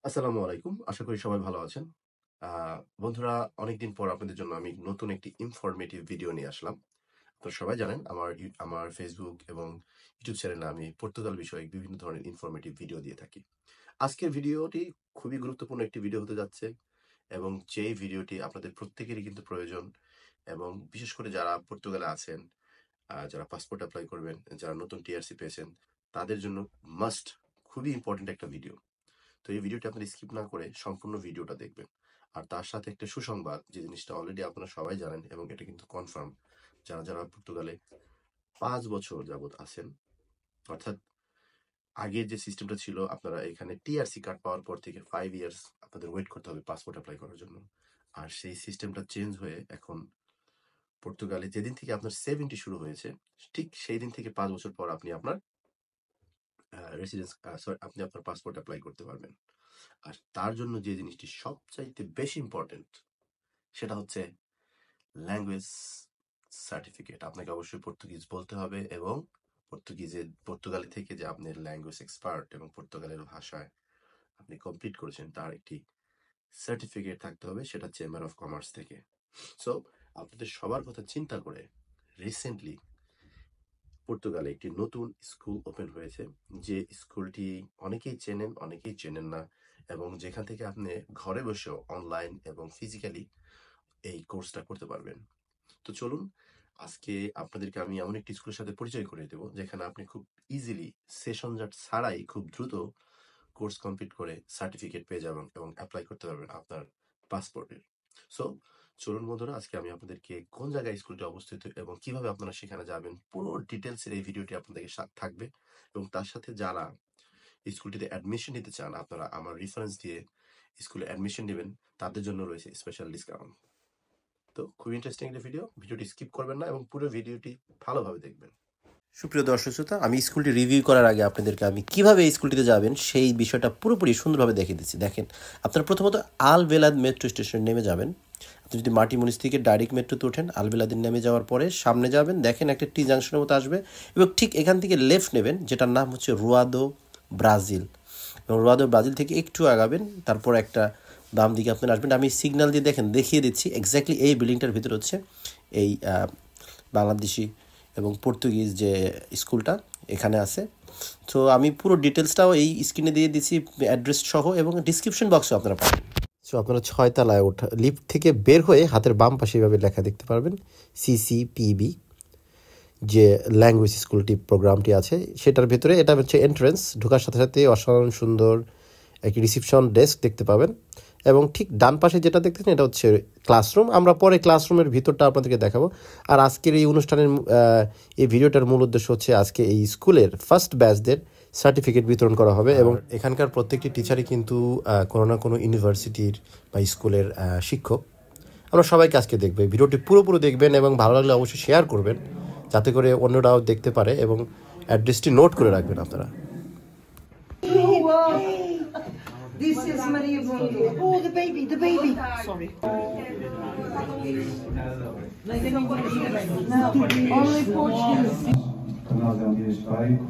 আসসালামু আলাইকুম। আশা করি সবাই ভালো আছেন। আ বন্ধুরা, অনেকদিন পর আপনাদের জন্য আমি নতুন একটি ইনফরমেটিভ ভিডিও নিয়ে আসলাম। আপনারা সবাই জানেন আমার Facebook এবং YouTube চ্যানেলে আমি পর্তুগাল বিষয়ক বিভিন্ন ধরনের ইনফরমেটিভ ভিডিও দিয়ে থাকি। আজকের ভিডিওটি খুবই গুরুত্বপূর্ণ একটি ভিডিও হতে যাচ্ছে এবং যেই ভিডিওটি আপনাদের প্রত্যেকেরই কিন্তু প্রয়োজন এবং বিশেষ করে যারা পর্তুগালে আছেন, যারা পাসপোর্ট এপ্লাই করবেন, যারা নতুন টিআরসি পেয়েছেন, তাদের জন্য মাস্ট খুবই ইম্পোর্টেন্ট একটা ভিডিও। তো এই ভিডিওটি আপনারা স্কিপ না করে সম্পূর্ণ ভিডিওটা দেখবেন। আর তার সাথে একটা সুসংবাদ, যে জিনিসটা অলরেডি আপনারা সবাই জানেন এবং এটা কিন্তু কনফার্ম, যারা পর্তুগালে 5 বছর যাবত আছেন, অর্থাৎ আগের যে সিস্টেমটা ছিল, আপনারা এখানে টিআরসি কার্ড পাওয়ার পর থেকে 5 ইয়ার্স আপনাদের ওয়েট করতে হবে পাসপোর্ট অ্যাপ্লাই করার জন্য। আর সেই সিস্টেমটা চেঞ্জ হয়ে এখন পর্তুগালে যেদিন থেকে আপনার 70 শুরু হয়েছে, ঠিক সেই দিন থেকে 5 বছর পর আপনি আপনার রেসিডেন্স সরি আপনি আপনার পাসপোর্ট অ্যাপ্লাই করতে পারবেন। আর তার জন্য যে জিনিসটি সবচাইতে বেশি ইম্পর্টেন্ট, সেটা হচ্ছে ল্যাঙ্গুয়েজ সার্টিফিকেট। আপনাকে অবশ্যই পর্তুগিজ বলতে হবে এবং পর্তুগালি থেকে যে আপনি ল্যাঙ্গুয়েজ এক্সপার্ট এবং পর্তুগালের ভাষায় আপনি কমপ্লিট করেছেন তার একটি সার্টিফিকেট থাকতে হবে, সেটা চেম্বার অফ কমার্স থেকে। সো আপনাদের সবার কথা চিন্তা করে রিসেন্টলি পর্তুগালে একটি নতুন স্কুল ওপেন হয়েছে, যে স্কুলটি অনেকেই চেনেন, অনেকেই চেনেন না, এবং যেখান থেকে আপনি ঘরে বসেও অনলাইন এবং ফিজিক্যালি এই কোর্সটা করতে পারবেন। তো চলুন, আজকে আপনাদেরকে আমি এমন একটি স্কুলের সাথে পরিচয় করে দেবো, যেখানে আপনি খুব ইজিলি সেশন জট ছাড়াই খুব দ্রুত কোর্স কমপ্লিট করে সার্টিফিকেট পেয়ে যাবেন এবং অ্যাপ্লাই করতে পারবেন আপনার পাসপোর্টের। সো চলুন বন্ধুরা, আজকে আমি আপনাদেরকে কোন জায়গায় স্কুলটি অবস্থিত এবং কিভাবে আপনারা সেখানে যাবেন, পুরো ডিটেলসের এই ভিডিওটি আপনাদেরকে থাকবে। এবং তার সাথে যারা স্কুলটিতে অ্যাডমিশন নিতে চান, আপনারা আমার রেফারেন্স দিয়ে স্কুলে অ্যাডমিশন নেবেন, তাদের জন্য রয়েছে স্পেশাল ডিসকাউন্ট। তো খুবই ইন্টারেস্টিং একটা ভিডিওটি স্কিপ করবেন না এবং পুরো ভিডিওটি ভালোভাবে দেখবেন। সুপ্রিয় দর্শক শ্রোতা, আমি স্কুলটি রিভিউ করার আগে আপনাদেরকে আমি কিভাবে এই স্কুলটিতে যাবেন সেই বিষয়টা পুরোপুরি সুন্দরভাবে দেখিয়ে দিচ্ছি। দেখেন, আপনারা প্রথমত আলবেলাদ মেট্রো স্টেশনে নেমে যাবেন। আপনি যদি মাটিমুনিস থেকে ডাইরেক্ট মেট্রোতে ওঠেন, আলবেলাদের নেমে যাওয়ার পরে সামনে যাবেন, দেখেন একটা টি জাংশনের মতো আসবে এবং ঠিক এখান থেকে লেফট নেবেন, যেটার নাম হচ্ছে রুয়াদো ব্রাজিল। এবং রুয়াদো ব্রাজিল থেকে একটু আগাবেন, তারপর একটা বাম দিকে আপনারা আসবেন। আমি সিগন্যাল দিয়ে দেখেন দেখিয়ে দিচ্ছি, এক্স্যাক্টলি এই বিল্ডিংটার ভিতরে হচ্ছে এই বাংলাদেশি এবং পর্তুগিজ যে স্কুলটা এখানে আছে। তো আমি পুরো ডিটেলসটাও এই স্ক্রিনে দিয়ে দিচ্ছি, অ্যাড্রেস সহ, এবং ডিসক্রিপশন বক্সও আপনারা পাবেন। সো আপনারা 6 তলায় ওঠা লিফট থেকে বের হয়ে হাতের বাম পাশে এভাবে লেখা দেখতে পারবেন সিসিপিবি, যে ল্যাঙ্গুয়েজ স্কুলটি প্রোগ্রামটি আছে সেটার ভেতরে। এটা হচ্ছে এন্ট্রেন্স, ঢোকার সাথে সাথে অসাধারণ সুন্দর একটি রিসিপশন ডেস্ক দেখতে পাবেন। এবং ঠিক ডান পাশে যেটা দেখতেছেন এটা হচ্ছে ক্লাসরুম। আমরা পরে ক্লাসরুমের ভিতরটা আপনাদেরকে দেখাবো। আর আজকের এই অনুষ্ঠানের এই ভিডিওটার মূল উদ্দেশ্য হচ্ছে আজকে এই স্কুলের ফার্স্ট ব্যাচদের সার্টিফিকেট বিতরণ করা হবে। এবং এখানকার প্রত্যেকটি টিচারই কিন্তু কোনো না কোনো ইউনিভার্সিটির বা স্কুলের শিক্ষক। আমরা সবাইকে আজকে দেখবে, ভিডিওটি পুরোপুরি দেখবেন এবং ভালো লাগলে অবশ্যই শেয়ার করবেন, যাতে করে অন্যরাও দেখতে পারে, এবং অ্যাড্রেসটি নোট করে রাখবেন আপনারা। This is Maria Bondo. Oh, the baby, the baby. Sorry. No, only Portuguese. Para nós é dia histórico,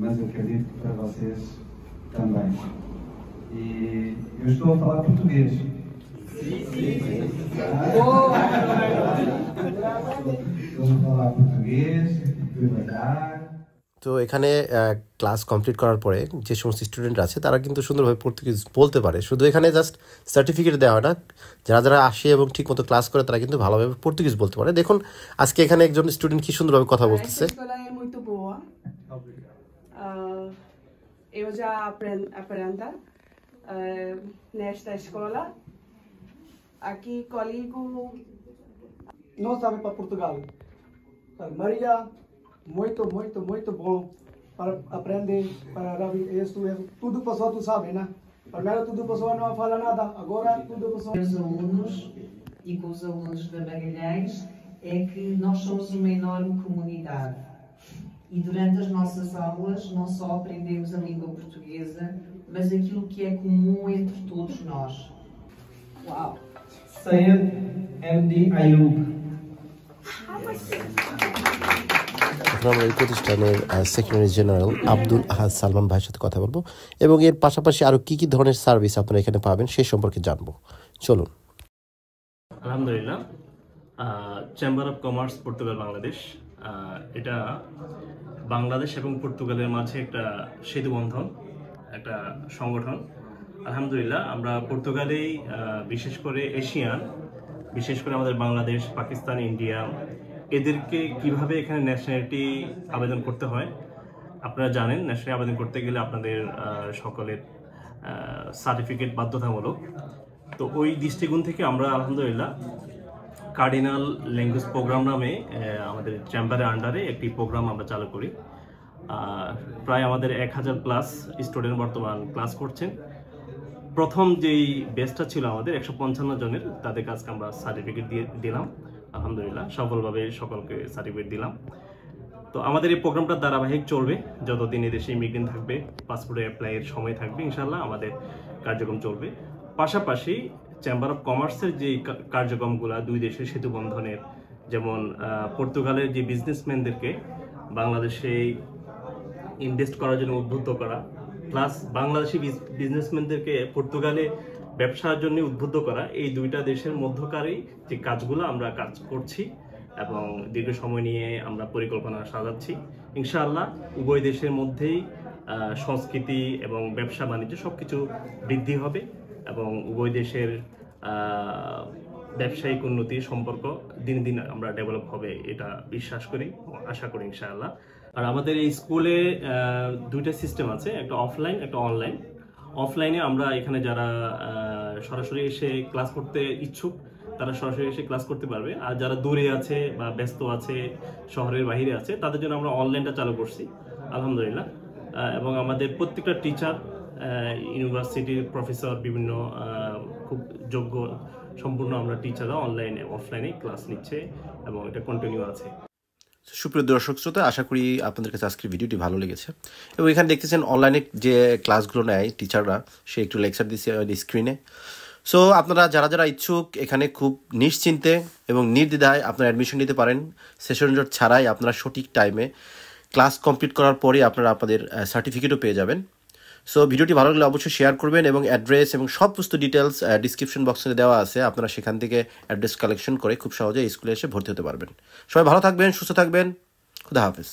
mas eu acredito que para vocês também. E eu estou a falar português. Estou a falar português, devagar. তো এখানে class complete করার পরে যে সমস্ত student আছে তারা কিন্তু সুন্দরভাবে পর্তুগিজ বলতে পারে। শুধু এখানে জাস্ট সার্টিফিকেট দেওয়া হয় না, যারা যারা আসে এবং ঠিক মতো ক্লাস করে তারা কিন্তু ভালোভাবে পর্তুগিজ বলতে পারে। দেখুন আজকে এখানে একজন স্টুডেন্ট কি সুন্দরভাবে কথা বলতেছে। Eu já aprendo nesta escola. Aqui comigo. Não sabe para Portugal. Maria, muito bom para aprender, para isso, tudo pessoa tu sabe, né? Primeiro tudo pessoa não fala nada, agora tudo pessoa. Os alunos e com os alunos da Magalhães é que nós somos uma enorme comunidade e durante as nossas aulas não só aprendemos a língua portuguesa, mas aquilo que é comum entre todos nós. Uau! Sayed MD Ayub. এখন আমরা এই প্রতিষ্ঠানের secretary general Abdul আহাদ সালমান ভাইয়ের সাথে কথা বলবো এবং এর পাশাপাশি আরও কী কী ধরনের সার্ভিস আপনারা এখানে পাবেন সে সম্পর্কে জানবো। চলুন। আলহামদুলিল্লাহ, chamber of commerce Portugal Bangladesh, এটা বাংলাদেশ এবং পর্তুগালের মাঝে একটা সেতু বন্ধন, একটা সংগঠন। আলহামদুলিল্লাহ, আমরা পর্তুগালেই বিশেষ করে এশিয়ান, বিশেষ করে আমাদের বাংলাদেশ, পাকিস্তান, ইন্ডিয়া, এদেরকে কিভাবে এখানে ন্যাশনালিটি আবেদন করতে হয় আপনারা জানেন। ন্যাশনালিটি আবেদন করতে গেলে আপনাদের সকলের সার্টিফিকেট বাধ্যতামূলক। তো ওই দৃষ্টিকোণ থেকে আমরা আলহামদুলিল্লাহ কার্ডিনাল ল্যাঙ্গুয়েজ প্রোগ্রাম নামে আমাদের চেম্বারের আন্ডারে একটি প্রোগ্রাম আমরা চালু করি। প্রায় আমাদের 1000+ স্টুডেন্ট বর্তমান ক্লাস করছেন। প্রথম যেই বেচটা ছিল আমাদের 155 জনের, তাদের কাছে আমরা সার্টিফিকেট দিলাম। আলহামদুলিল্লাহ সফলভাবে সকলকে সার্টিফিকেট দিলাম। তো আমাদের এই প্রোগ্রামটা ধারাবাহিক চলবে যতদিন এদেশে ইমিগ্রেন্ট থাকবে, পাসপোর্টে অ্যাপ্লাইয়ের সময় থাকবে, ইনশাআল্লাহ আমাদের কার্যক্রম চলবে। পাশাপাশি চেম্বার অফ কমার্সের যে কার্যক্রমগুলো দুই দেশের সেতু বন্ধনের, যেমন পর্তুগালের যে বিজনেসম্যানদেরকে বাংলাদেশে ইনভেস্ট করার জন্য উদ্বুদ্ধ করা, প্লাস বাংলাদেশি বিজনেসম্যানদেরকে পর্তুগালে ব্যবসার জন্য উদ্বুদ্ধ করা, এই দুইটা দেশের মধ্যকারই যে কাজগুলো আমরা কাজ করছি এবং দীর্ঘ সময় নিয়ে আমরা পরিকল্পনা সাজাচ্ছি। ইনশাআল্লাহ উভয় দেশের মধ্যেই সংস্কৃতি এবং ব্যবসা বাণিজ্য সব কিছু বৃদ্ধি হবে এবং উভয় দেশের ব্যবসায়িক উন্নতি সম্পর্ক দিন দিন আমরা ডেভেলপ হবে, এটা বিশ্বাস করি, আশা করি ইনশাআল্লাহ। আর আমাদের এই স্কুলে দুইটা সিস্টেম আছে, একটা অফলাইন, একটা অনলাইন। অফলাইনে আমরা এখানে যারা সরাসরি এসে ক্লাস করতে ইচ্ছুক তারা সরাসরি এসে ক্লাস করতে পারবে, আর যারা দূরে আছে বা ব্যস্ত আছে, শহরের বাইরে আছে, তাদের জন্য আমরা অনলাইনটা চালু করছি আলহামদুলিল্লাহ। এবং আমাদের প্রত্যেকটা টিচার, ইউনিভার্সিটির প্রফেসর, বিভিন্ন খুব যোগ্য সম্পূর্ণ আমরা টিচাররা অনলাইনে অফলাইনে ক্লাস নিচ্ছে এবং এটা কন্টিনিউ আছে। সুপ্রিয় দর্শক শ্রোতা, আশা করি আপনাদের কাছে আজকের ভিডিওটি ভালো লেগেছে এবং এখানে দেখতেছেন অনলাইনে যে ক্লাসগুলো নেয় টিচাররা, সে একটু লেকচার দিচ্ছে স্ক্রিনে। সো আপনারা যারা যারা ইচ্ছুক এখানে খুব নিশ্চিন্তে এবং নির্দ্বিধায় আপনারা অ্যাডমিশন নিতে পারেন। সেশন জট ছাড়াই আপনারা সঠিক টাইমে ক্লাস কমপ্লিট করার পরে আপনারা আপনাদের সার্টিফিকেটও পেয়ে যাবেন। সো ভিডিওটি ভালো লাগলে অবশ্যই শেয়ার করবেন এবং অ্যাড্রেস এবং সমস্ত ডিটেলস ডিসক্রিপশন বক্সে দেওয়া আছে, আপনারা সেখান থেকে অ্যাড্রেস কালেকশন করে খুব সহজে স্কুলে এসে ভর্তি হতে পারবেন। সবাই ভালো থাকবেন, সুস্থ থাকবেন, খুদা হাফেজ।